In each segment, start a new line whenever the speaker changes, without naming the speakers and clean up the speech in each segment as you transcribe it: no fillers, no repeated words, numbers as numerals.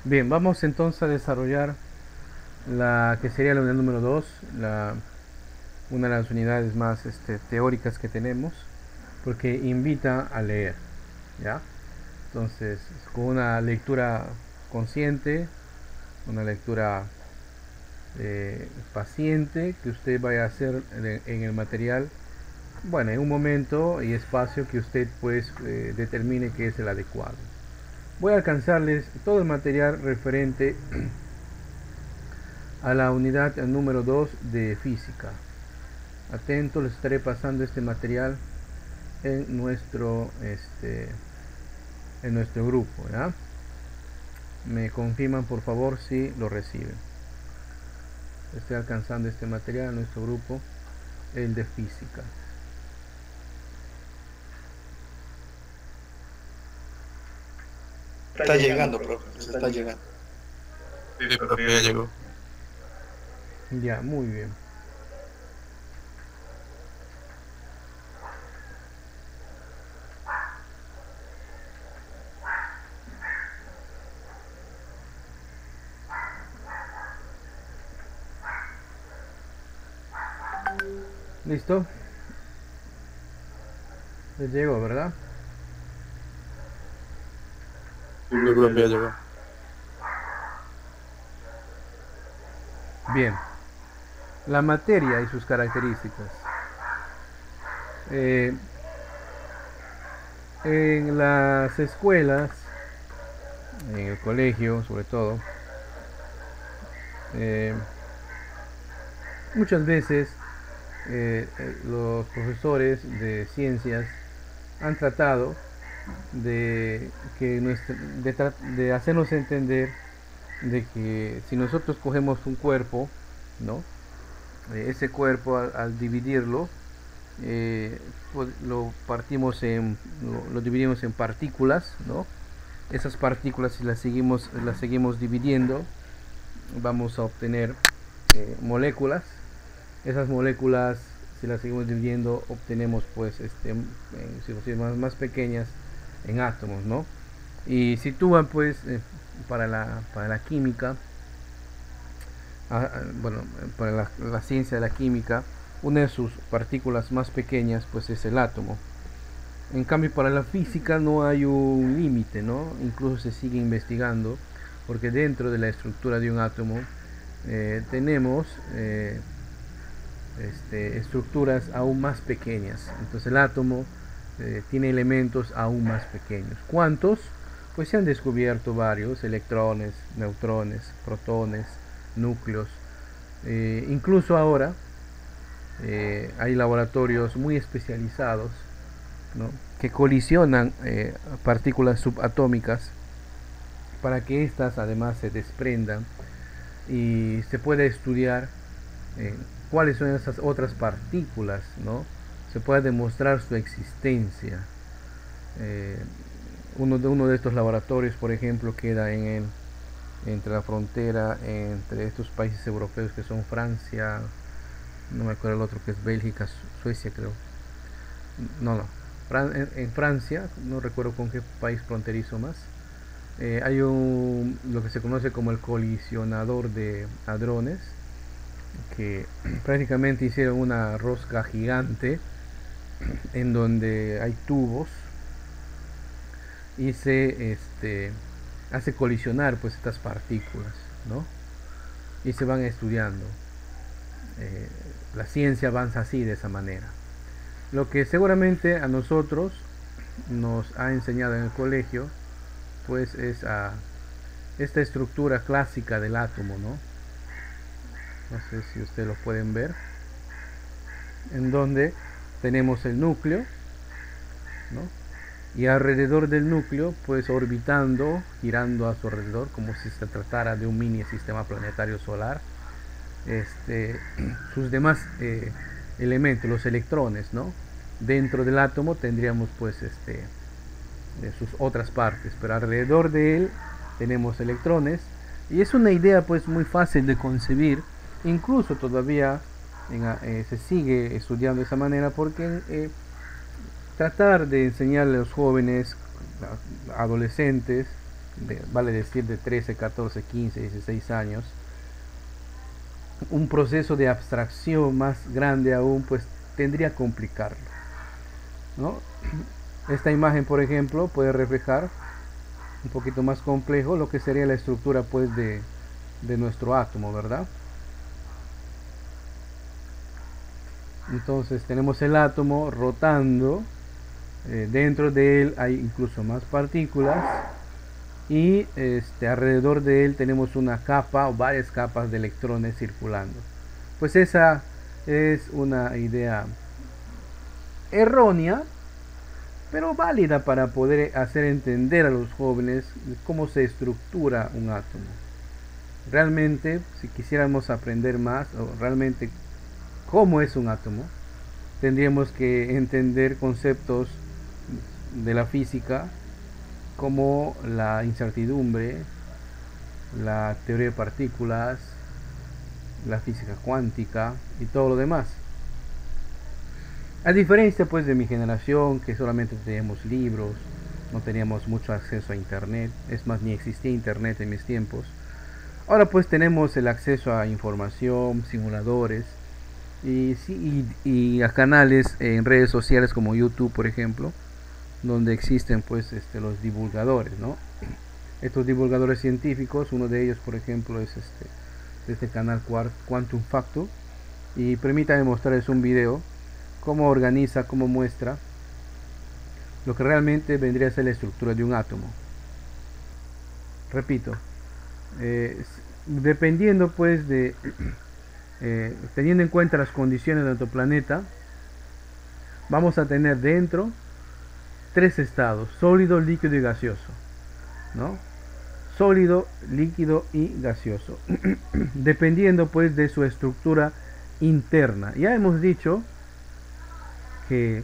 Bien, vamos entonces a desarrollar la que sería la unidad número 2, una de las unidades más teóricas que tenemos, porque invita a leer, ¿ya? Entonces, con una lectura consciente, una lectura paciente que usted vaya a hacer en el material, bueno, en un momento y espacio que usted pues determine que es el adecuado. Voy a alcanzarles todo el material referente a la unidad número 2 de física. Atento, les estaré pasando este material en nuestro grupo, ¿ya? Me confirman por favor si lo reciben. Estoy alcanzando este material en nuestro grupo, el de física.
Está llegando, profe, se está llegando.
Sí, profe, ya llegó.
Ya, muy bien. ¿Listo? Les llegó, ¿verdad?
Sí, profe, ya llegó.
Bien. La materia y sus características. Eh, en las escuelas, en el colegio sobre todo, eh, muchas veces los profesores de ciencias han tratado de, que de hacernos entender de que si nosotros cogemos un cuerpo, ¿no? Ese cuerpo al dividirlo, pues lo dividimos en partículas, ¿no? Esas partículas, si las seguimos dividiendo, vamos a obtener moléculas. Esas moléculas, si las seguimos dividiendo, obtenemos pues más pequeñas en átomos, ¿no? Y sitúan pues para la química, bueno, para la ciencia de la química, una de sus partículas más pequeñas pues es el átomo. En cambio para la física no hay un límite, ¿no? Incluso se sigue investigando porque dentro de la estructura de un átomo tenemos estructuras aún más pequeñas. Entonces el átomo tiene elementos aún más pequeños. ¿Cuántos? Pues se han descubierto varios: electrones, neutrones, protones, núcleos. Incluso ahora hay laboratorios muy especializados, ¿no?, que colisionan partículas subatómicas para que éstas además se desprendan y se pueda estudiar eh, cuáles son esas otras partículas, ¿no? Se puede demostrar su existencia. Eh, uno de estos laboratorios, por ejemplo, queda entre la frontera entre estos países europeos que son Francia, no me acuerdo el otro que es Bélgica, Suecia creo. No, en Francia, no recuerdo con qué país fronterizo más. Hay lo que se conoce como el colisionador de hadrones, que prácticamente hicieron una rosca gigante en donde hay tubos y se hace colisionar pues estas partículas, ¿no? Y se van estudiando. Eh, la ciencia avanza así, de esa manera. Lo que seguramente a nosotros nos ha enseñado en el colegio pues es a esta estructura clásica del átomo, ¿no? No sé si ustedes lo pueden ver, en donde tenemos el núcleo, ¿no? Y alrededor del núcleo, pues orbitando, girando a su alrededor, como si se tratara de un mini sistema planetario solar, sus demás elementos, los electrones, ¿no? Dentro del átomo tendríamos pues de sus otras partes, pero alrededor de él tenemos electrones, y es una idea pues muy fácil de concebir. Incluso todavía se sigue estudiando de esa manera, porque tratar de enseñarle a los jóvenes, adolescentes, vale decir de 13, 14, 15, 16 años, un proceso de abstracción más grande aún, pues tendría que complicarlo, ¿no? Esta imagen, por ejemplo, puede reflejar un poquito más complejo lo que sería la estructura, pues, de nuestro átomo, ¿verdad? Entonces tenemos el átomo rotando, dentro de él hay incluso más partículas, y alrededor de él tenemos una capa o varias capas de electrones circulando. Pues esa es una idea errónea, pero válida para poder hacer entender a los jóvenes cómo se estructura un átomo. Realmente, si quisiéramos aprender más, o realmente cómo es un átomo, tendríamos que entender conceptos de la física como la incertidumbre, la teoría de partículas, la física cuántica y todo lo demás. A diferencia, pues, de mi generación, que solamente teníamos libros, no teníamos mucho acceso a internet, es más, ni existía internet en mis tiempos. Ahora pues tenemos el acceso a información, simuladores y a canales en redes sociales como YouTube, por ejemplo, donde existen, pues, los divulgadores, ¿no? Estos divulgadores científicos, uno de ellos, por ejemplo, es este canal Quantum Factor, y permítame mostrarles un video cómo organiza, cómo muestra lo que realmente vendría a ser la estructura de un átomo. Repito, dependiendo, pues, de teniendo en cuenta las condiciones de nuestro planeta, vamos a tener dentro tres estados: sólido, líquido y gaseoso, ¿no? Sólido, líquido y gaseoso. Dependiendo, pues, de su estructura interna. Ya hemos dicho que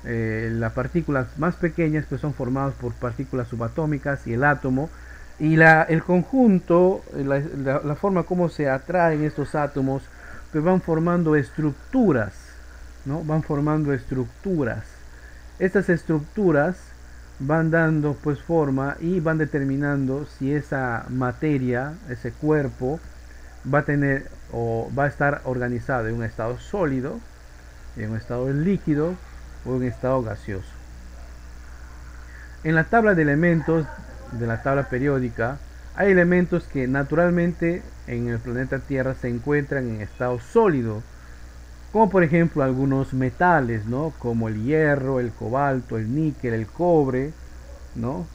las partículas más pequeñas, pues, son formadas por partículas subatómicas, y el átomo y el conjunto, la forma como se atraen estos átomos, pues van formando estructuras, ¿no? Van formando estructuras. Estas estructuras van dando, pues, forma y van determinando si esa materia, ese cuerpo, va a tener o va a estar organizado en un estado sólido, en un estado líquido o en un estado gaseoso. En la tabla de elementos de la tabla periódica hay elementos que naturalmente en el planeta Tierra se encuentran en estado sólido, como por ejemplo algunos metales, ¿no? Como el hierro, el cobalto, el níquel, el cobre, ¿no?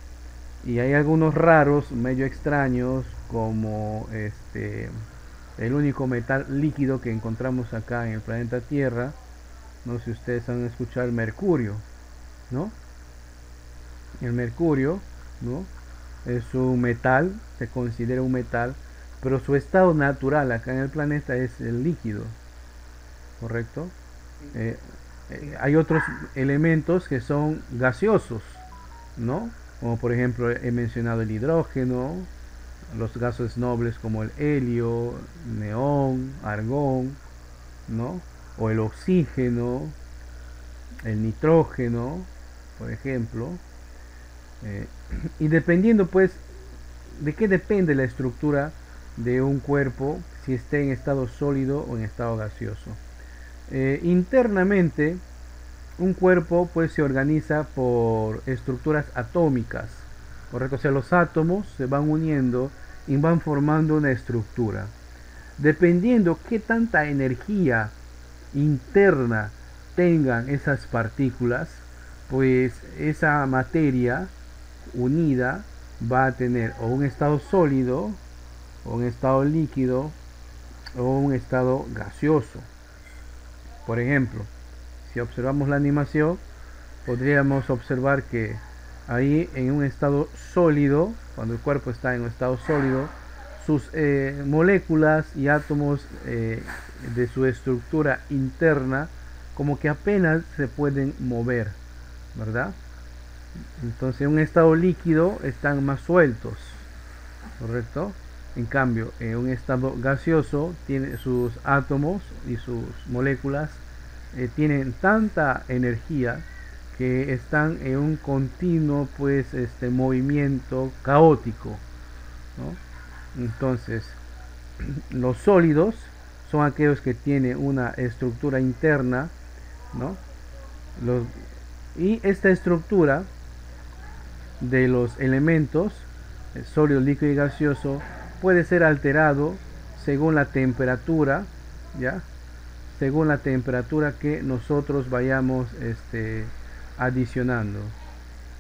Y hay algunos raros, medio extraños, como el único metal líquido que encontramos acá en el planeta Tierra. No sé si ustedes han escuchado el mercurio, ¿no? El mercurio, ¿no? Es un metal, se considera un metal, pero su estado natural acá en el planeta es el líquido, ¿correcto? Hay otros elementos que son gaseosos, ¿no? Como por ejemplo he mencionado el hidrógeno, los gases nobles como el helio, neón, argón, ¿no? O el oxígeno, el nitrógeno, por ejemplo. Y dependiendo, pues, de qué depende la estructura de un cuerpo, si esté en estado sólido o en estado gaseoso. Internamente, un cuerpo, pues, se organiza por estructuras atómicas, ¿correcto? O sea, los átomos se van uniendo y van formando una estructura. Dependiendo qué tanta energía interna tengan esas partículas, pues esa materia unida va a tener o un estado sólido, o un estado líquido, o un estado gaseoso. Por ejemplo, si observamos la animación, podríamos observar que ahí en un estado sólido, cuando el cuerpo está en un estado sólido, sus moléculas y átomos de su estructura interna como que apenas se pueden mover, ¿verdad? Entonces en un estado líquido están más sueltos, ¿correcto? En cambio, en un estado gaseoso, tiene sus átomos y sus moléculas tienen tanta energía que están en un continuo pues movimiento caótico, ¿no? Entonces los sólidos son aquellos que tienen una estructura interna, ¿no? Y esta estructura de los elementos sólido, líquido y gaseoso puede ser alterado según la temperatura, ¿ya? Según la temperatura que nosotros vayamos adicionando,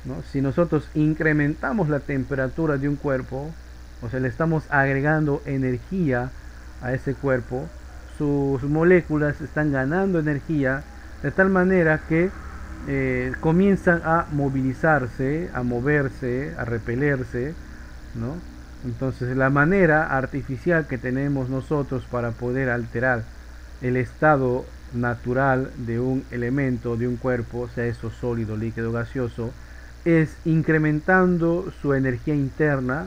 ¿no? Si nosotros incrementamos la temperatura de un cuerpo, o sea, le estamos agregando energía a ese cuerpo, sus moléculas están ganando energía de tal manera que comienzan a movilizarse, a moverse, a repelerse, ¿no? Entonces la manera artificial que tenemos nosotros para poder alterar el estado natural de un elemento, de un cuerpo, sea eso sólido, líquido, gaseoso, es incrementando su energía interna,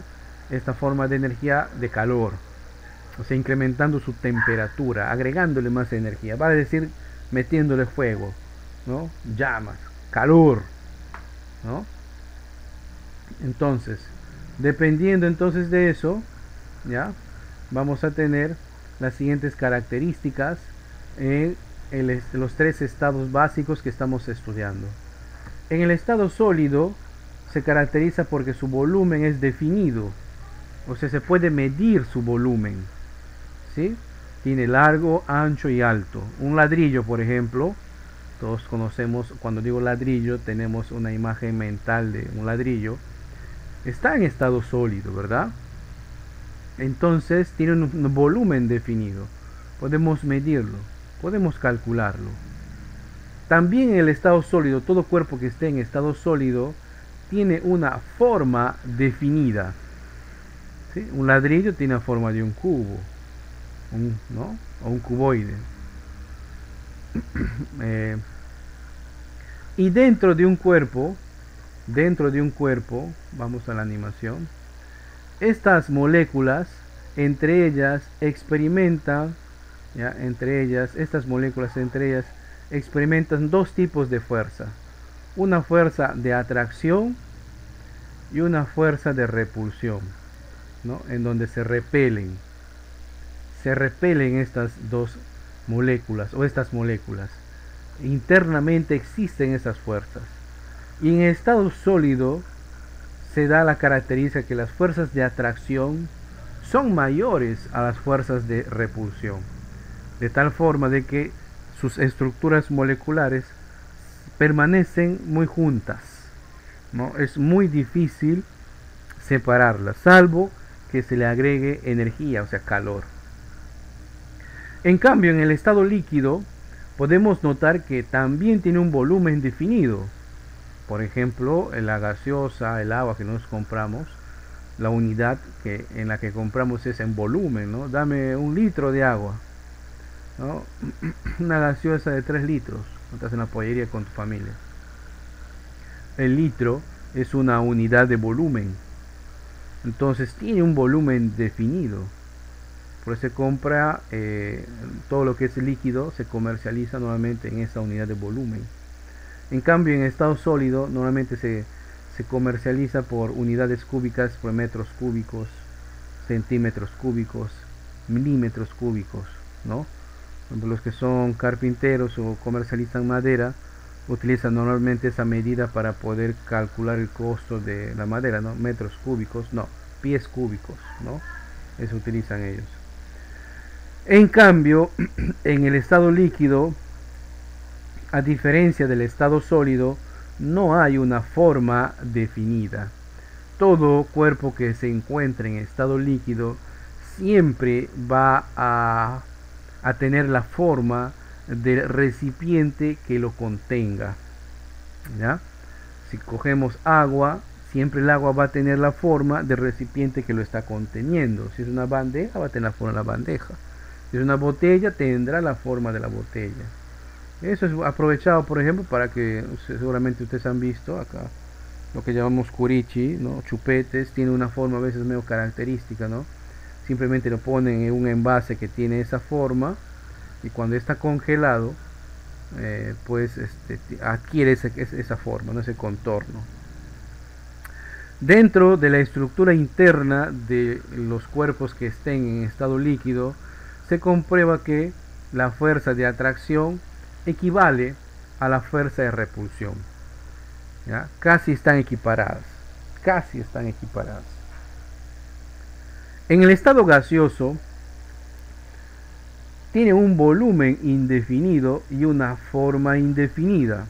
esta forma de energía de calor, o sea, incrementando su temperatura, agregándole más energía, vale decir, metiéndole fuego, ¿no? Llamas, calor, ¿no? Entonces, dependiendo entonces de eso, ¿ya? Vamos a tener las siguientes características en los tres estados básicos que estamos estudiando. En el estado sólido se caracteriza porque su volumen es definido, o sea, se puede medir su volumen, ¿sí? Tiene largo, ancho y alto. Un ladrillo, por ejemplo, todos conocemos, cuando digo ladrillo, tenemos una imagen mental de un ladrillo. Está en estado sólido, ¿verdad? Entonces tiene un volumen definido. Podemos medirlo, podemos calcularlo. También en el estado sólido, todo cuerpo que esté en estado sólido tiene una forma definida, ¿sí? Un ladrillo tiene la forma de un cubo, ¿no? O un cuboide. Y dentro de un cuerpo, vamos a la animación, estas moléculas, entre ellas experimentan, ¿ya? Estas moléculas entre ellas experimentan dos tipos de fuerza, una fuerza de atracción y una fuerza de repulsión, ¿no? En donde se repelen estas dos moléculas o estas moléculas. Internamente existen esas fuerzas, y en estado sólido se da la característica que las fuerzas de atracción son mayores a las fuerzas de repulsión, de tal forma de que sus estructuras moleculares permanecen muy juntas, ¿no? Es muy difícil separarlas, salvo que se le agregue energía, o sea, calor. En cambio, en el estado líquido podemos notar que también tiene un volumen definido. Por ejemplo, la gaseosa, el agua que nos compramos, la unidad en la que compramos es en volumen, ¿no? Dame 1 litro de agua, ¿no? Una gaseosa de 3 litros, estás en la pollería con tu familia. El litro es una unidad de volumen, entonces tiene un volumen definido. Por eso se compra todo lo que es líquido, se comercializa nuevamente en esa unidad de volumen. En cambio, en estado sólido normalmente se comercializa por unidades cúbicas, por metros cúbicos, centímetros cúbicos, milímetros cúbicos, ¿no? Los que son carpinteros o comercializan madera utilizan normalmente esa medida para poder calcular el costo de la madera, ¿no? Metros cúbicos, no, pies cúbicos, ¿no? Eso utilizan ellos. En cambio, en el estado líquido, a diferencia del estado sólido, no hay una forma definida. Todo cuerpo que se encuentre en estado líquido siempre va a tener la forma del recipiente que lo contenga, ¿ya? Si cogemos agua, siempre el agua va a tener la forma del recipiente que lo está conteniendo. Si es una bandeja, va a tener la forma de la bandeja. Si es una botella, tendrá la forma de la botella. Eso es aprovechado, por ejemplo, para que seguramente ustedes han visto acá lo que llamamos curichi, ¿no? Chupetes, tiene una forma a veces medio característica, ¿no? Simplemente lo ponen en un envase que tiene esa forma, y cuando está congelado, adquiere esa forma, ¿no? Ese contorno. Dentro de la estructura interna de los cuerpos que estén en estado líquido, se comprueba que la fuerza de atracción equivale a la fuerza de repulsión. ¿Ya? Casi están equiparadas. Casi están equiparadas. En el estado gaseoso, tiene un volumen indefinido y una forma indefinida.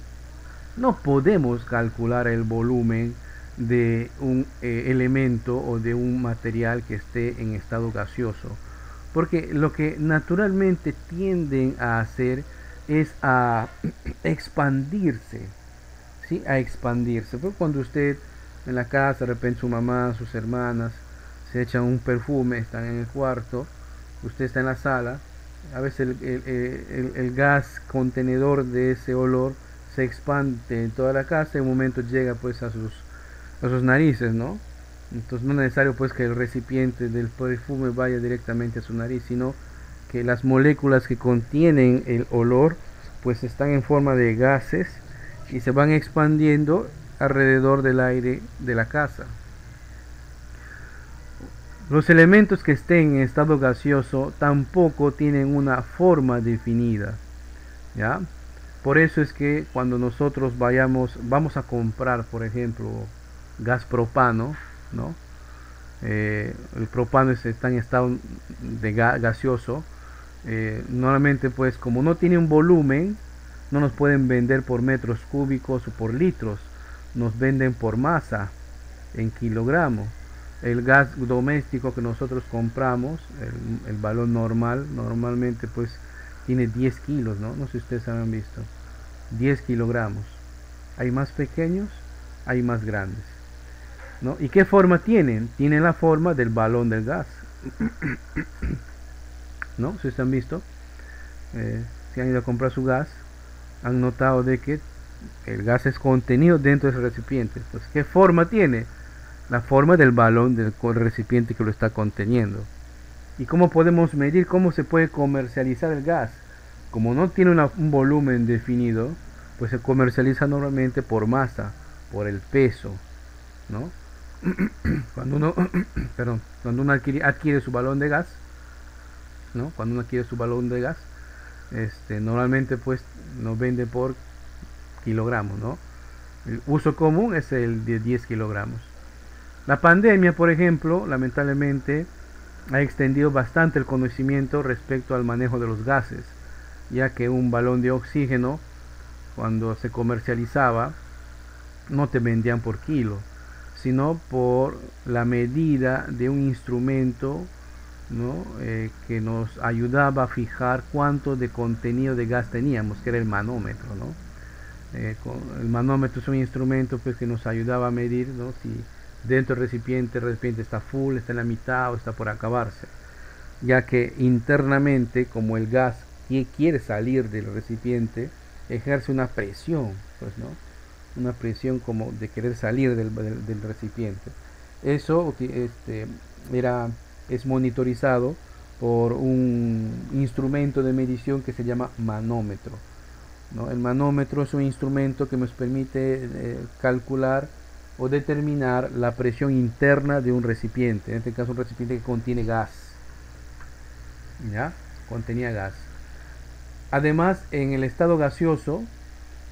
No podemos calcular el volumen de un elemento o de un material que esté en estado gaseoso, porque lo que naturalmente tienden a hacer es a expandirse, ¿sí? A expandirse. Pero cuando usted en la casa, de repente su mamá, sus hermanas se echan un perfume, están en el cuarto, usted está en la sala, a veces el gas contenedor de ese olor se expande en toda la casa y en un momento llega pues a sus narices, ¿no? Entonces no es necesario pues que el recipiente del perfume vaya directamente a su nariz, sino que las moléculas que contienen el olor pues están en forma de gases y se van expandiendo alrededor del aire de la casa. Los elementos que estén en estado gaseoso tampoco tienen una forma definida, ¿ya? Por eso es que cuando nosotros vamos a comprar, por ejemplo, gas propano, ¿no? El propano está en estado de gaseoso. Normalmente pues como no tiene un volumen, no nos pueden vender por metros cúbicos o por litros, nos venden por masa, en kilogramos. El gas doméstico que nosotros compramos, el balón normal, normalmente pues tiene 10 kilos, ¿no? No sé si ustedes han visto, 10 kilogramos. Hay más pequeños, hay más grandes, ¿no? ¿Y qué forma tienen? Tienen la forma del balón del gas, ¿no? Si ustedes han visto, si han ido a comprar su gas, han notado de que el gas es contenido dentro de ese recipiente. Entonces, ¿qué forma tiene? La forma del balón del recipiente que lo está conteniendo. ¿Y cómo podemos medir? ¿Cómo se puede comercializar el gas? Como no tiene un volumen definido, pues se comercializa normalmente por masa, por el peso, ¿no? Cuando uno adquiere su balón de gas, ¿no? Cuando uno adquiere su balón de gas, normalmente pues nos vende por kilogramos, ¿no? El uso común es el de 10 kilogramos. La pandemia, por ejemplo, lamentablemente ha extendido bastante el conocimiento respecto al manejo de los gases, ya que un balón de oxígeno, cuando se comercializaba, no te vendían por kilo, sino por la medida de un instrumento, ¿no? Que nos ayudaba a fijar cuánto de contenido de gas teníamos, que era el manómetro, ¿no? El manómetro es un instrumento pues, que nos ayudaba a medir, ¿no? Si dentro del recipiente, el recipiente está full, está en la mitad o está por acabarse, ya que internamente, como el gas quiere salir del recipiente, ejerce una presión, pues, ¿no? Una presión como de querer salir del recipiente. Eso es monitorizado por un instrumento de medición que se llama manómetro, ¿no? El manómetro es un instrumento que nos permite calcular o determinar la presión interna de un recipiente, en este caso un recipiente que contiene gas, ¿ya? Contenía gas. Además, en el estado gaseoso,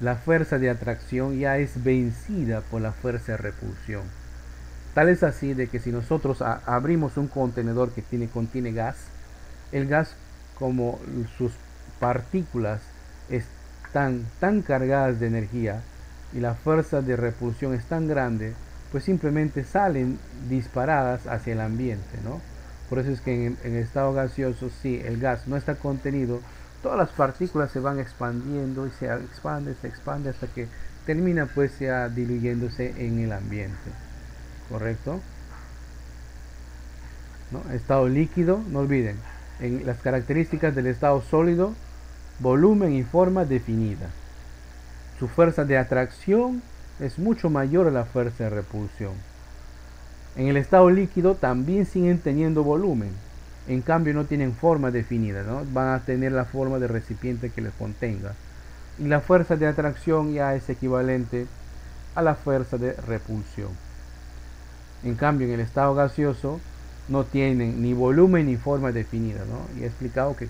la fuerza de atracción ya es vencida por la fuerza de repulsión. Tal es así de que si nosotros abrimos un contenedor que contiene gas, el gas, como sus partículas están tan cargadas de energía y la fuerza de repulsión es tan grande, pues simplemente salen disparadas hacia el ambiente, ¿no? Por eso es que en el estado gaseoso, si el gas no está contenido, todas las partículas se van expandiendo y se expande hasta que termina pues ya diluyéndose en el ambiente, ¿correcto? ¿No? Estado líquido, no olviden, en las características del estado sólido, volumen y forma definida. Su fuerza de atracción es mucho mayor a la fuerza de repulsión. En el estado líquido también siguen teniendo volumen, en cambio no tienen forma definida, ¿no? Van a tener la forma del recipiente que les contenga. y la fuerza de atracción ya es equivalente a la fuerza de repulsión. En cambio, en el estado gaseoso no tienen ni volumen ni forma definida, ¿no? Y he explicado que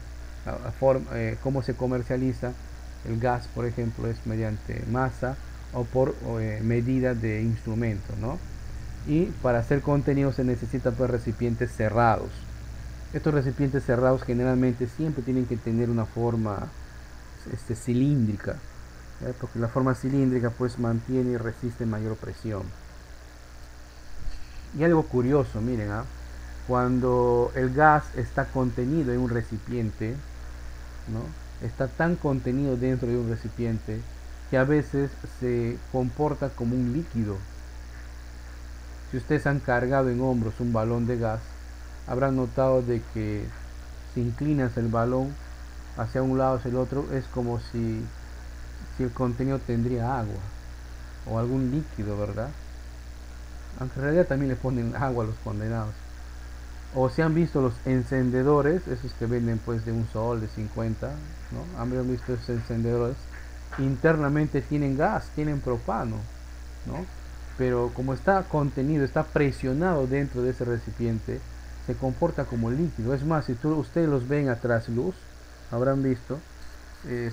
cómo se comercializa el gas, por ejemplo, es mediante masa o por medida de instrumento, ¿no? Y para hacer contenido se necesitan pues recipientes cerrados. Estos recipientes cerrados generalmente siempre tienen que tener una forma cilíndrica, ¿ya? Porque la forma cilíndrica pues mantiene y resiste mayor presión. Y algo curioso, miren, ¿ah? Cuando el gas está contenido en un recipiente, ¿no? Está tan contenido dentro de un recipiente que a veces se comporta como un líquido. Si ustedes han cargado en hombros un balón de gas, habrán notado de que si inclinas el balón hacia un lado hacia el otro, es como si el contenido tendría agua o algún líquido, ¿verdad? Aunque en realidad también le ponen agua a los condenados. O si han visto los encendedores, esos que venden pues de un sol, de 50, ¿no? Han visto esos encendedores, internamente tienen gas, tienen propano, ¿no? Pero como está contenido, está presionado dentro de ese recipiente, se comporta como líquido. Es más, si ustedes los ven a trasluz, habrán visto,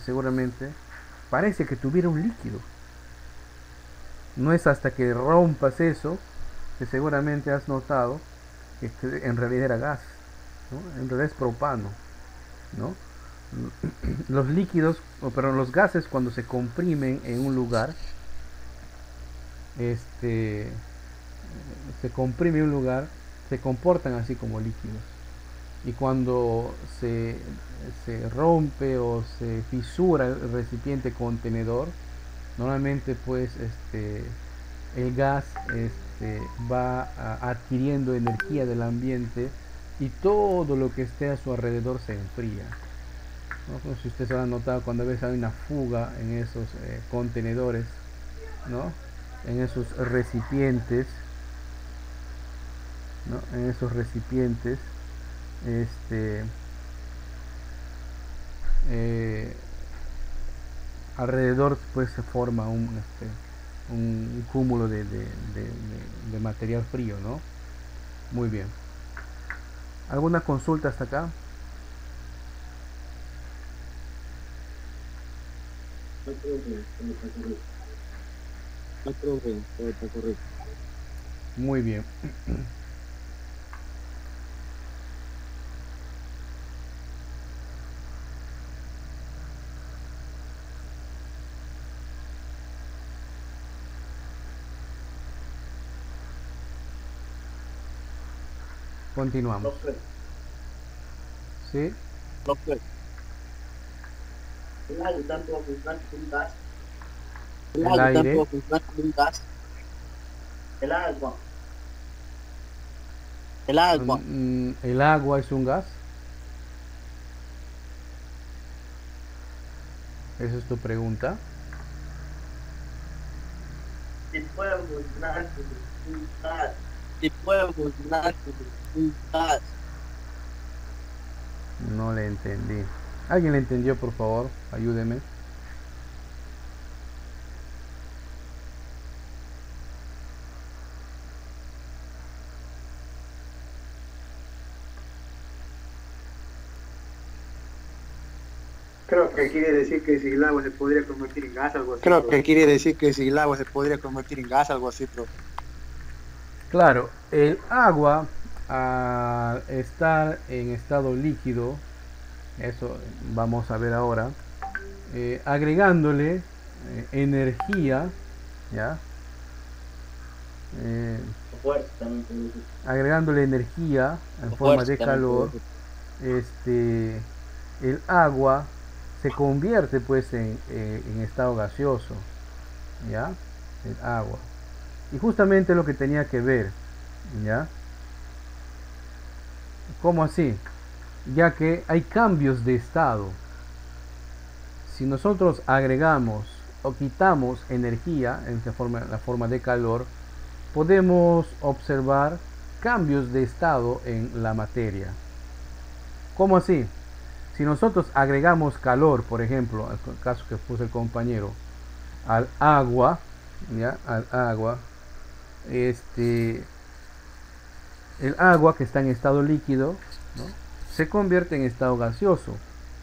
seguramente, parece que tuviera un líquido. No es hasta que rompas eso, que seguramente has notado, que en realidad era gas, ¿no? En realidad es propano, ¿no? Los líquidos, perdón, los gases cuando se comprimen en un lugar, se comprime un lugar, se comportan así como líquidos. Y cuando se rompe o se fisura el recipiente contenedor, normalmente pues el gas va adquiriendo energía del ambiente y todo lo que esté a su alrededor se enfría, ¿no? Si ustedes han notado cuando a veces hay una fuga en esos contenedores, ¿no? En esos recipientes, ¿no? En esos recipientes, eh, alrededor pues se forma un cúmulo de material frío, ¿no? Muy bien. ¿Alguna consulta hasta acá? Muy bien. Continuamos. ¿Sí?
El aire también puede funcionar como un gas.
El aire también puede
funcionar como un gas. El agua. El agua.
El agua es un gas. Esa es tu pregunta.
Si puede funcionar como un gas. Si puede funcionar como un gas.
No le entendí. ¿Alguien le entendió, por favor? Ayúdeme.
Creo que quiere decir que si el agua se podría convertir en gas, algo así.
Creo que quiere decir que si el agua se podría convertir en gas, algo así, profe.
Claro, el agua al estar en estado líquido, eso vamos a ver ahora, agregándole energía, ¿ya? Agregándole energía en forma de calor, el agua se convierte pues en estado gaseoso, ¿ya? El agua. Y justamente lo que tenía que ver, ¿ya? ¿Cómo así? Ya que hay cambios de estado. Si nosotros agregamos o quitamos energía en la forma de calor, podemos observar cambios de estado en la materia. ¿Cómo así? Si nosotros agregamos calor, por ejemplo, el caso que puso el compañero, al agua, ¿ya? Al agua, el agua que está en estado líquido, ¿no? Se convierte en estado gaseoso,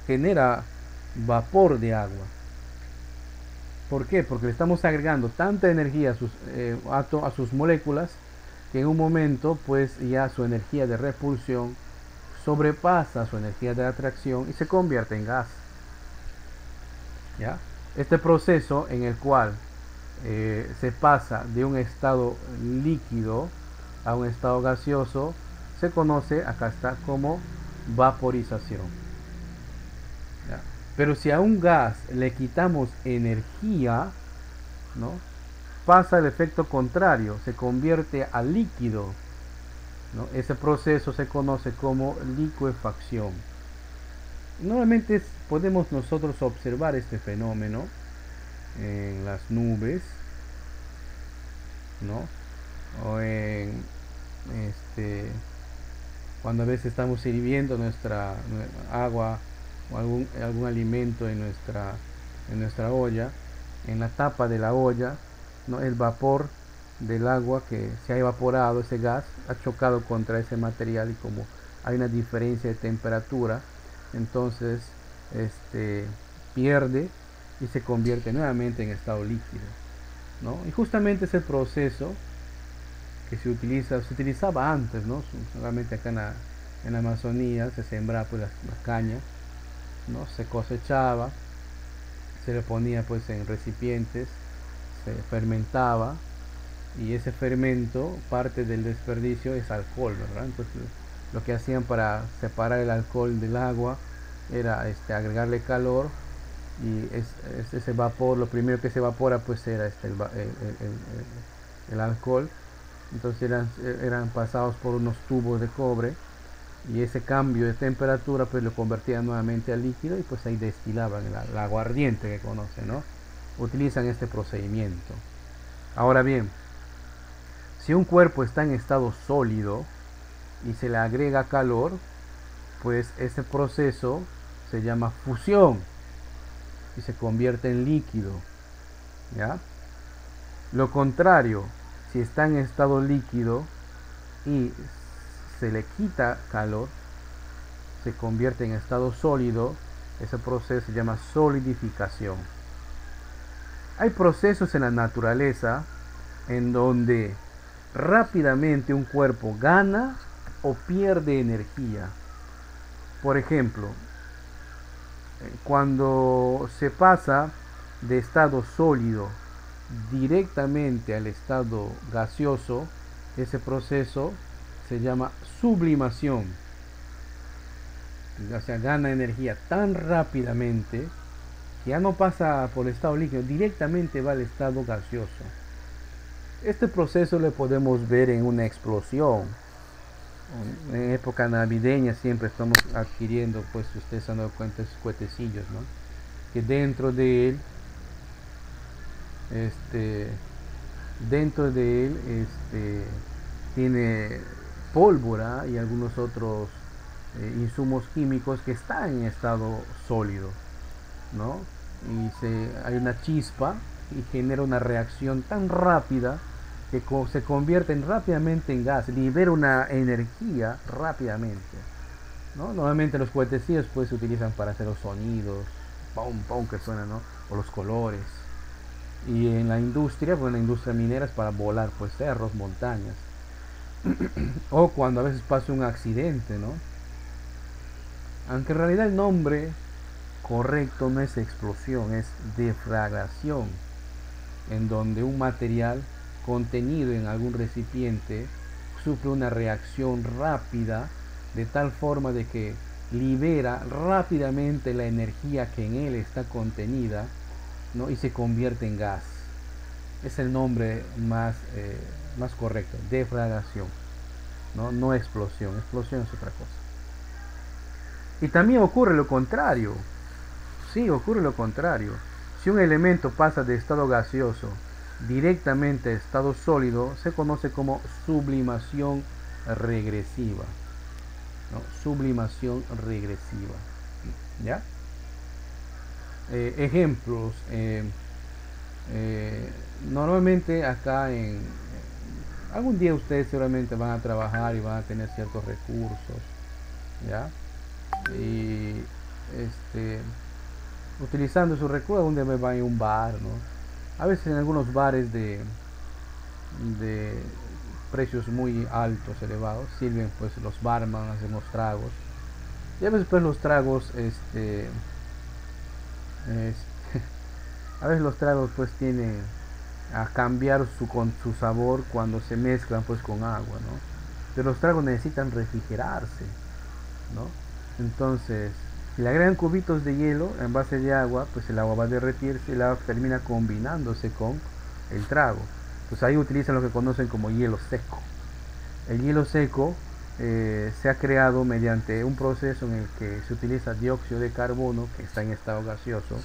genera vapor de agua. ¿Por qué? Porque le estamos agregando tanta energía a sus moléculas que en un momento pues ya su energía de repulsión sobrepasa su energía de atracción y se convierte en gas. ¿Ya? Este proceso en el cual se pasa de un estado líquido a un estado gaseoso se conoce, acá está, como vaporización. ¿Ya? Pero si a un gas le quitamos energía, ¿no? Pasa el efecto contrario, se convierte a líquido, ¿no? Ese proceso se conoce como licuefacción. Normalmente podemos nosotros observar este fenómeno en las nubes, ¿no? O en cuando a veces estamos sirviendo nuestra agua o algún alimento en nuestra olla, en la tapa de la olla, ¿no? El vapor del agua que se ha evaporado, ese gas ha chocado contra ese material y como hay una diferencia de temperatura, entonces pierde y se convierte nuevamente en estado líquido, ¿no? Y justamente es el proceso que se utilizaba antes, ¿no? Solamente acá en la Amazonía se sembraba pues la caña, ¿no? Se cosechaba, se le ponía pues en recipientes, se fermentaba y ese fermento, parte del desperdicio es alcohol, ¿verdad? Entonces lo que hacían para separar el alcohol del agua era agregarle calor y ese vapor, lo primero que se evapora pues era el alcohol. Entonces eran pasados por unos tubos de cobre y ese cambio de temperatura pues lo convertían nuevamente a líquido y pues ahí destilaban el aguardiente que conocen, ¿no? Utilizan este procedimiento. Ahora bien, si un cuerpo está en estado sólido y se le agrega calor, pues ese proceso se llama fusión y se convierte en líquido, ¿ya? Lo contrario, si está en estado líquido y se le quita calor, se convierte en estado sólido, ese proceso se llama solidificación. Hay procesos en la naturaleza en donde rápidamente un cuerpo gana o pierde energía. Por ejemplo, cuando se pasa de estado sólido directamente al estado gaseoso, ese proceso se llama sublimación. O sea, gana energía tan rápidamente que ya no pasa por el estado líquido, directamente va al estado gaseoso. Este proceso lo podemos ver en una explosión. En época navideña siempre estamos adquiriendo, pues ustedes se han dado cuenta, esos cuetecillos, ¿no? Que dentro de él tiene pólvora y algunos otros insumos químicos que están en estado sólido, ¿no? Y hay una chispa y genera una reacción tan rápida que se convierte rápidamente en gas, libera una energía rápidamente, ¿no? Normalmente los cuetecillos pues se utilizan para hacer los sonidos, pum pum que suenan, ¿no? O los colores. Y en la industria, pues en la industria minera es para volar pues cerros, montañas. O cuando a veces pasa un accidente, ¿no? Aunque en realidad el nombre correcto no es explosión, es deflagración, en donde un material contenido en algún recipiente sufre una reacción rápida de tal forma de que libera rápidamente la energía que en él está contenida, ¿no? Y se convierte en gas. Es el nombre más correcto, deflagración, ¿no? No explosión. Explosión es otra cosa. Y también ocurre lo contrario. Sí, ocurre lo contrario. Si un elemento pasa de estado gaseoso directamente a estado sólido, se conoce como sublimación regresiva, ¿no? Sublimación regresiva. ¿ya? Ejemplos. Normalmente acá algún día ustedes seguramente van a trabajar y van a tener ciertos recursos, ¿ya? Y este, utilizando esos recursos, algún día me van a ir a un bar, ¿no? A veces en algunos bares de precios muy altos, elevados, sirven pues los barman, hacen los tragos. Y a veces pues los tragos, a veces los tragos pues tienen a cambiar con su sabor cuando se mezclan pues con agua, ¿no? Pero los tragos necesitan refrigerarse, ¿no? Entonces, si le agregan cubitos de hielo en base de agua, pues el agua va a derretirse y el agua termina combinándose con el trago. Pues ahí utilizan lo que conocen como hielo seco. El hielo seco se ha creado mediante un proceso en el que se utiliza dióxido de carbono que está en estado gaseoso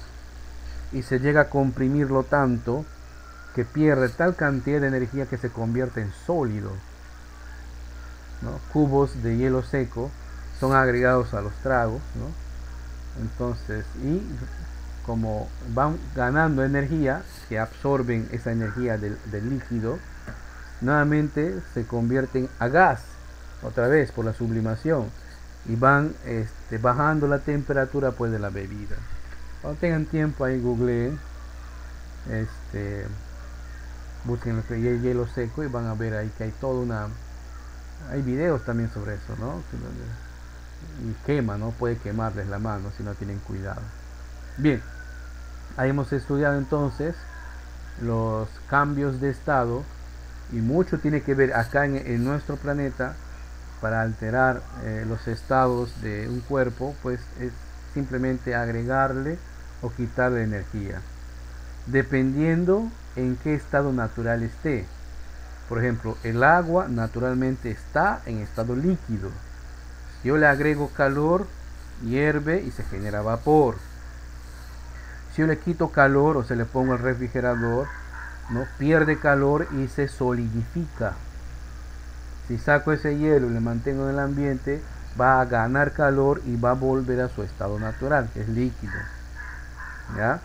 y se llega a comprimirlo tanto que pierde tal cantidad de energía que se convierte en sólido, ¿no? Cubos de hielo seco son agregados a los tragos, ¿no? Entonces, y como van ganando energía, que absorben esa energía del líquido, nuevamente se convierten a gas, otra vez por la sublimación, y van bajando la temperatura pues de la bebida. Cuando tengan tiempo ahí googleen, busquen lo que es el hielo seco y van a ver ahí que hay toda una, hay videos también sobre eso, ¿no? Y quema, ¿no? Puede quemarles la mano si no tienen cuidado. Bien, ahí hemos estudiado entonces los cambios de estado y mucho tiene que ver acá en nuestro planeta para alterar los estados de un cuerpo, pues es simplemente agregarle o quitarle energía, dependiendo en qué estado natural esté. Por ejemplo, el agua naturalmente está en estado líquido. Si yo le agrego calor, hierve y se genera vapor. Si yo le quito calor o se le pongo el refrigerador, ¿no? Pierde calor y se solidifica. Si saco ese hielo y le mantengo en el ambiente, va a ganar calor y va a volver a su estado natural, que es líquido. ¿Ya?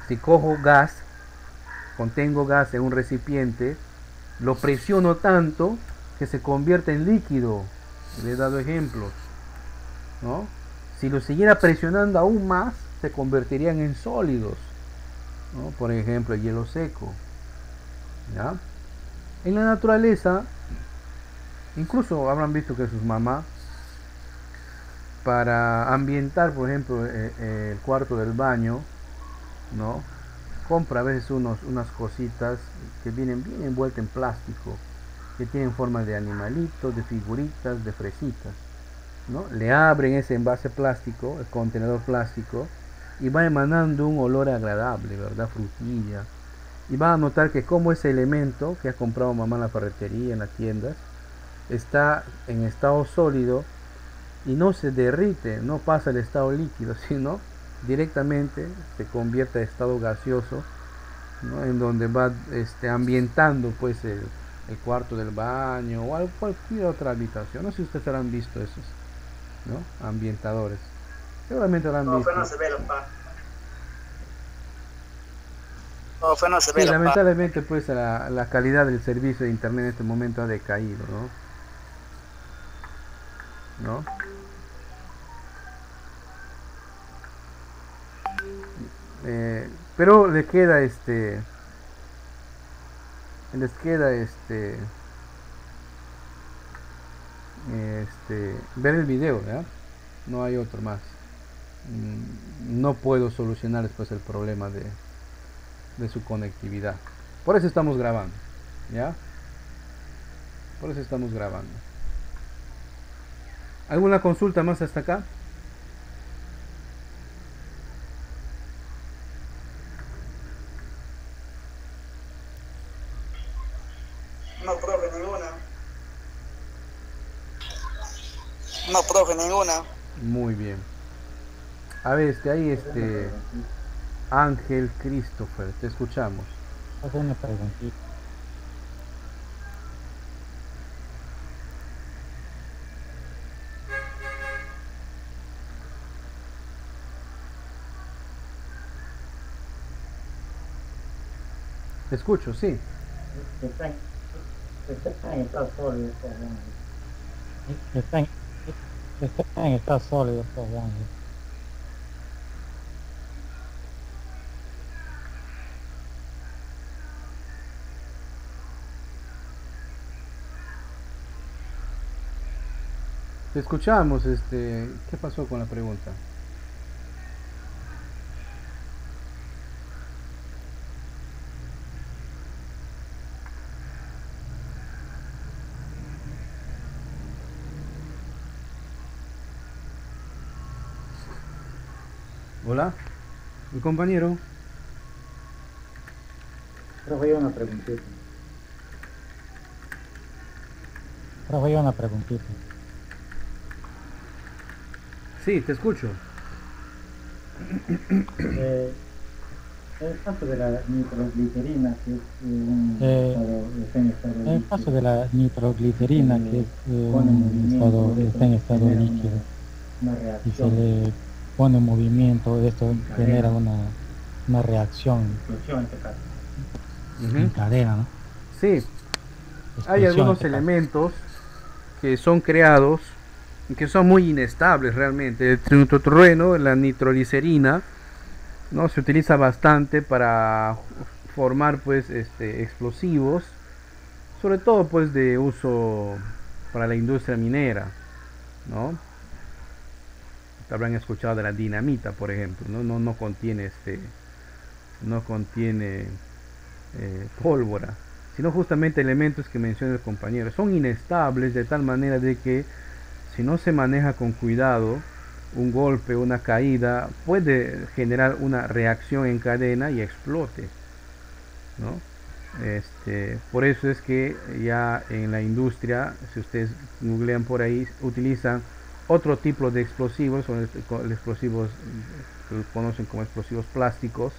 Si cojo gas, contengo gas en un recipiente, lo presiono tanto que se convierte en líquido. Le he dado ejemplos, ¿no? Si lo siguiera presionando aún más, se convertirían en sólidos, ¿no? Por ejemplo, el hielo seco. ¿Ya? En la naturaleza, incluso habrán visto que sus mamás, para ambientar, por ejemplo, el cuarto del baño, ¿no? Compra a veces unas cositas que vienen bien envueltas en plástico, que tienen forma de animalitos, de figuritas, de fresitas, ¿no? Le abren ese envase plástico, el contenedor plástico, y va emanando un olor agradable, ¿verdad? Frutilla. Y van a notar que como ese elemento que ha comprado mamá en la ferretería, en las tiendas, está en estado sólido y no se derrite, no pasa el estado líquido, sino directamente se convierte a estado gaseoso, ¿no? En donde va ambientando pues el cuarto del baño o cualquier otra habitación. No sé si ustedes habrán visto esos, ¿no? Ambientadores. Seguramente habrán
No,
visto.
no se ve la paz. No, no se ve
Sí,
la paz.
lamentablemente pues la calidad del servicio de internet en este momento ha decaído, ¿no? Pero les queda ver el video, ¿ya? No hay otro más. No puedo solucionar después el problema de su conectividad. Por eso estamos grabando, ¿ya? Por eso estamos grabando. ¿Alguna consulta más hasta acá?
No, profe, ninguna. No, profe, ninguna.
Muy bien. A ver, ahí Ángel Christopher, te escuchamos.
Hacer una preguntita.
Te escucho, sí.
Está en, está en estado sólido estos gases. Está en, está en estado sólido estos gases.
Te escuchamos, ¿qué pasó con la pregunta? Hola, mi compañero.
Profe, yo una preguntita. Profe, yo una preguntita.
Sí, te escucho.
El caso de la nitroglicerina, que es el caso de la nitroglicerina, que es está en estado líquido, y se le pone en movimiento, esto genera una reacción en cadena, ¿no?
Sí, hay algunos elementos que son creados que son muy inestables realmente. El nitrotolueno, la nitroglicerina, ¿no? Se utiliza bastante para formar pues explosivos, sobre todo pues de uso para la industria minera, ¿no? Habrán escuchado de la dinamita, por ejemplo, no contiene no contiene pólvora, sino justamente elementos que menciona el compañero. Son inestables de tal manera de que si no se maneja con cuidado, un golpe, una caída puede generar una reacción en cadena y explote, ¿no? Por eso es que ya en la industria, si ustedes googlean por ahí, utilizan otro tipo de explosivos, son explosivos que conocen como explosivos plásticos,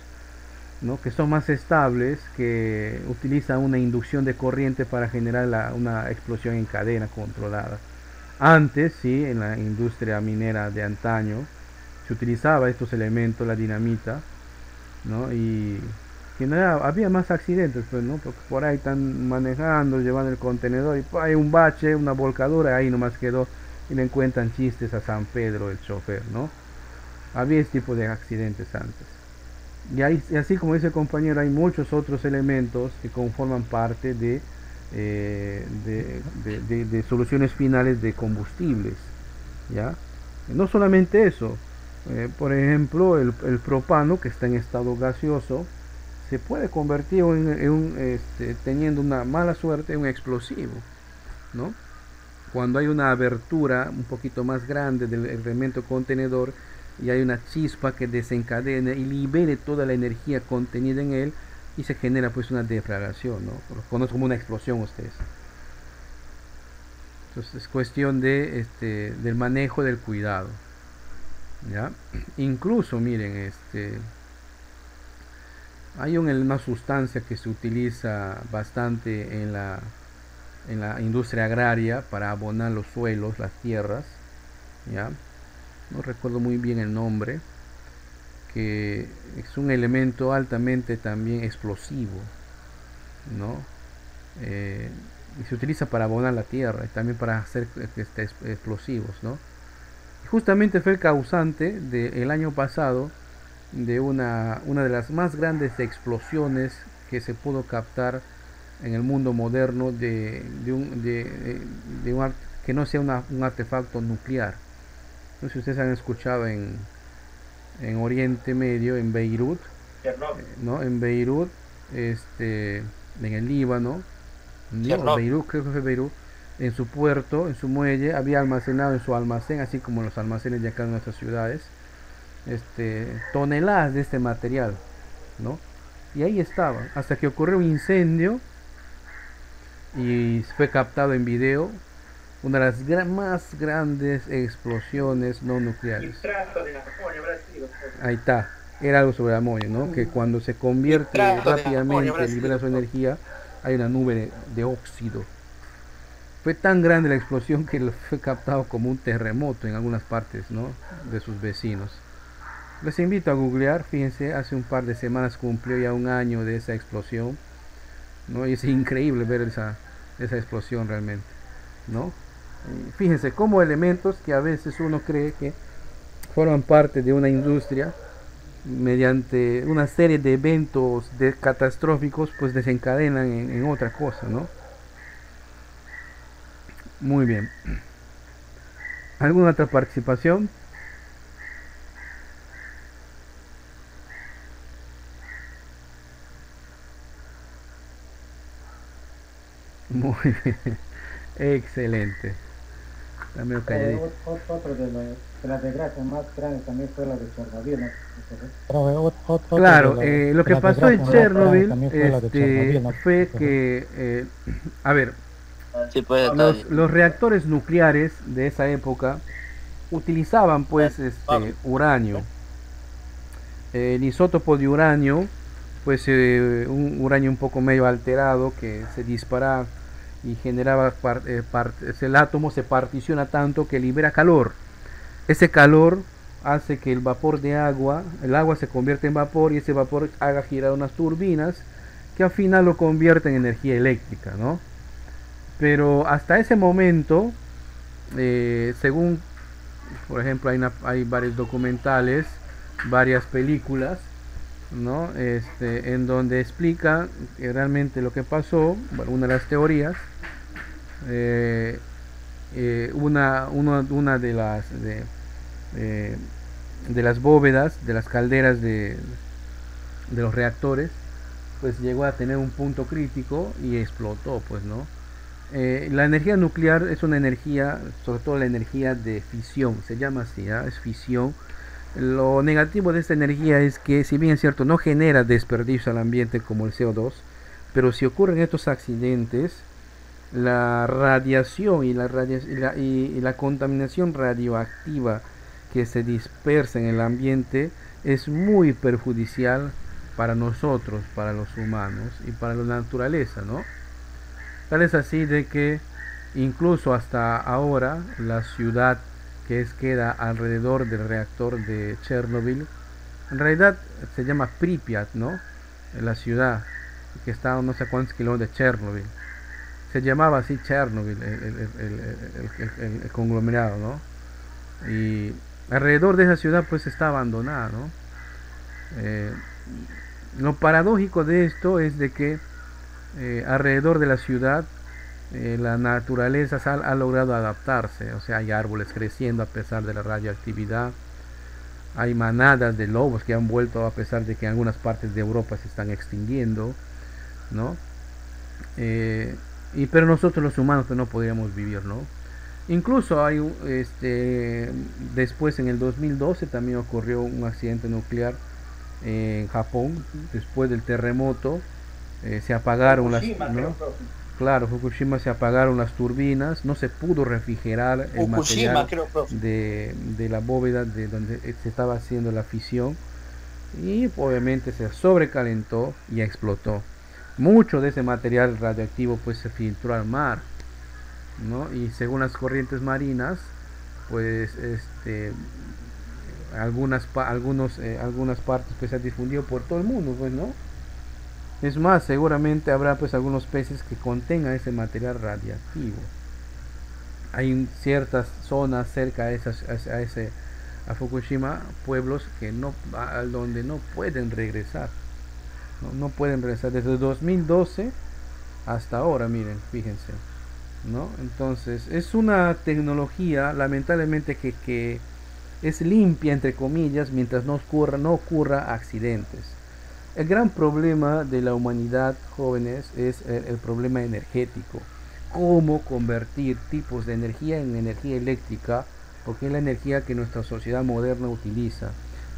¿no? Que son más estables, que utilizan una inducción de corriente para generar una explosión en cadena controlada. Antes, sí, en la industria minera de antaño, se utilizaba estos elementos, la dinamita, ¿no? Y que no había más accidentes, pues, ¿no? Porque por ahí están manejando, llevando el contenedor y hay un bache, una volcadura, ahí nomás quedó y le encuentran chistes a San Pedro, el chofer, ¿no? Había este tipo de accidentes antes. Y así como dice el compañero, hay muchos otros elementos que conforman parte de soluciones finales de combustibles, ¿ya? No solamente eso, por ejemplo, el propano, que está en estado gaseoso, se puede convertir teniendo una mala suerte en un explosivo, ¿no? Cuando hay una abertura un poquito más grande del elemento contenedor y hay una chispa que desencadene y libere toda la energía contenida en él y se genera pues una deflagración, ¿no? Lo conocen como una explosión ustedes. Entonces es cuestión del manejo del cuidado, ¿ya? Incluso miren, hay una sustancia que se utiliza bastante en la industria agraria para abonar los suelos, las tierras, ¿ya? No recuerdo muy bien el nombre, que es un elemento altamente también explosivo, ¿no? Y se utiliza para abonar la tierra y también para hacer explosivos, ¿no? Y justamente fue el causante del año pasado de una de las más grandes explosiones que se pudo captar en el mundo moderno que no sea un artefacto nuclear. No sé si ustedes han escuchado en Oriente Medio, en Beirut, ¿no? En Beirut, en el Líbano, Beirut, creo que fue Beirut, en su puerto, en su muelle, había almacenado en su almacén, así como en los almacenes de acá en nuestras ciudades, toneladas de este material, ¿no? Y ahí estaba, hasta que ocurrió un incendio y fue captado en video una de las más grandes explosiones no nucleares. Ahí está, era algo sobre amonio, ¿no? Que cuando se convierte rápidamente, libera su energía, hay una nube de óxido. Fue tan grande la explosión que fue captado como un terremoto en algunas partes, ¿no? De sus vecinos. Les invito a googlear, fíjense, hace un par de semanas cumplió ya un año de esa explosión ¿no? Y es increíble ver esa explosión realmente, ¿no? Fíjense cómo elementos que a veces uno cree que forman parte de una industria, mediante una serie de eventos catastróficos, pues desencadenan en otra cosa, ¿no? Muy bien. ¿Alguna otra participación? Muy bien. Excelente. Dame
Otro de las desgracias más grandes también fue la de Chernobyl, ¿no?
Claro, lo que pasó en Chernobyl fue
¿no?
que, a ver,
Sí, pues, Tony.
los reactores nucleares de esa época utilizaban pues uranio. El isótopo de uranio, pues un uranio un poco medio alterado que se dispara y generaba el átomo se particiona tanto que libera calor. Ese calor hace que el vapor de agua, el agua se convierte en vapor y ese vapor haga girar unas turbinas que al final lo convierte en energía eléctrica, ¿no? Pero hasta ese momento, según, por ejemplo, hay varios documentales, varias películas, ¿no? En donde explica realmente lo que pasó. Bueno, una de las teorías, una de las bóvedas, de las calderas de los reactores, pues llegó a tener un punto crítico y explotó, pues, ¿no? La energía nuclear es una energía, sobre todo la energía de fisión, se llama así, ¿eh? Es fisión. Lo negativo de esta energía es que, si bien es cierto, no genera desperdicio al ambiente como el CO2, pero si ocurren estos accidentes, la radiación y la contaminación radioactiva que se dispersa en el ambiente es muy perjudicial para nosotros, para los humanos y para la naturaleza, ¿no? Tal es así de que incluso hasta ahora la ciudad que queda alrededor del reactor de Chernobyl, en realidad se llama Pripyat, ¿no? La ciudad que está a no sé cuántos kilómetros de Chernobyl. Se llamaba así Chernobyl, el conglomerado, ¿no? Y alrededor de esa ciudad pues está abandonada, ¿no? Lo paradójico de esto es de que alrededor de la ciudad la naturaleza ha logrado adaptarse, o sea, hay árboles creciendo a pesar de la radioactividad, hay manadas de lobos que han vuelto a pesar de que en algunas partes de Europa se están extinguiendo, ¿no? Pero nosotros los humanos pues no podríamos vivir, ¿no? Incluso hay después en el 2012 también ocurrió un accidente nuclear en Japón, después del terremoto. Se apagaron
Fukushima,
¿no? Claro, Fukushima, se apagaron las turbinas, no se pudo refrigerar el material de la bóveda de donde se estaba haciendo la fisión y obviamente se sobrecalentó y explotó. Mucho de ese material radioactivo pues se filtró al mar, ¿no? Y según las corrientes marinas, pues algunas partes pues se ha difundido por todo el mundo, pues, ¿no? Es más, seguramente habrá pues algunos peces que contengan ese material radiactivo. Hay ciertas zonas cerca a Fukushima, pueblos que donde no pueden regresar, no pueden regresar desde 2012 hasta ahora, miren, fíjense, ¿no? Entonces es una tecnología lamentablemente que es limpia entre comillas mientras no ocurra accidentes. El gran problema de la humanidad, jóvenes, es el problema energético. Cómo convertir tipos de energía en energía eléctrica, porque es la energía que nuestra sociedad moderna utiliza.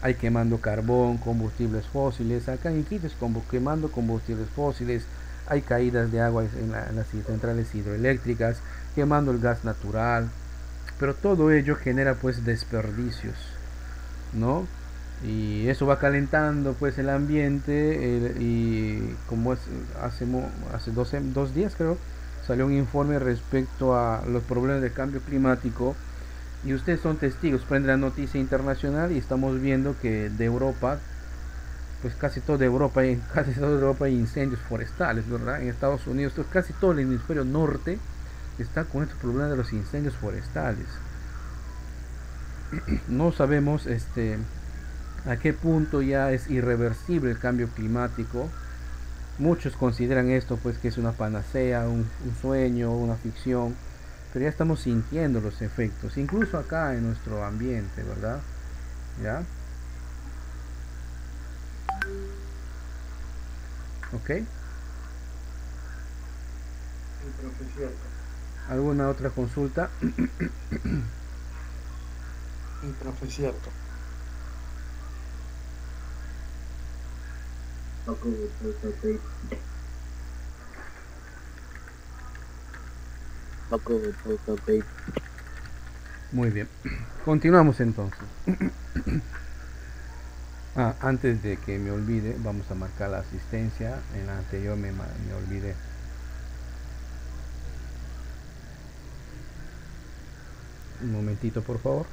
Hay quemando carbón, combustibles fósiles, acá en Quito es quemando combustibles fósiles, hay caídas de agua en las centrales hidroeléctricas, quemando el gas natural, pero todo ello genera pues desperdicios, ¿no? Y eso va calentando pues el ambiente y como hace 2 días creo salió un informe respecto a los problemas del cambio climático y ustedes son testigos, prende la noticia internacional y estamos viendo que de Europa pues casi toda Europa, en casi toda Europa hay incendios forestales, ¿verdad? En Estados Unidos, casi todo el hemisferio norte está con este problema de los incendios forestales. No sabemos a qué punto ya es irreversible el cambio climático. Muchos consideran esto pues que es una panacea, un sueño, una ficción, pero ya estamos sintiendo los efectos, incluso acá en nuestro ambiente, ¿verdad? ¿Ya? ¿Ok? ¿Alguna otra consulta?
Profe, cierto.
Muy bien. Continuamos entonces. Antes de que me olvide, vamos a marcar la asistencia. En la anterior me olvidé. Un momentito, por favor.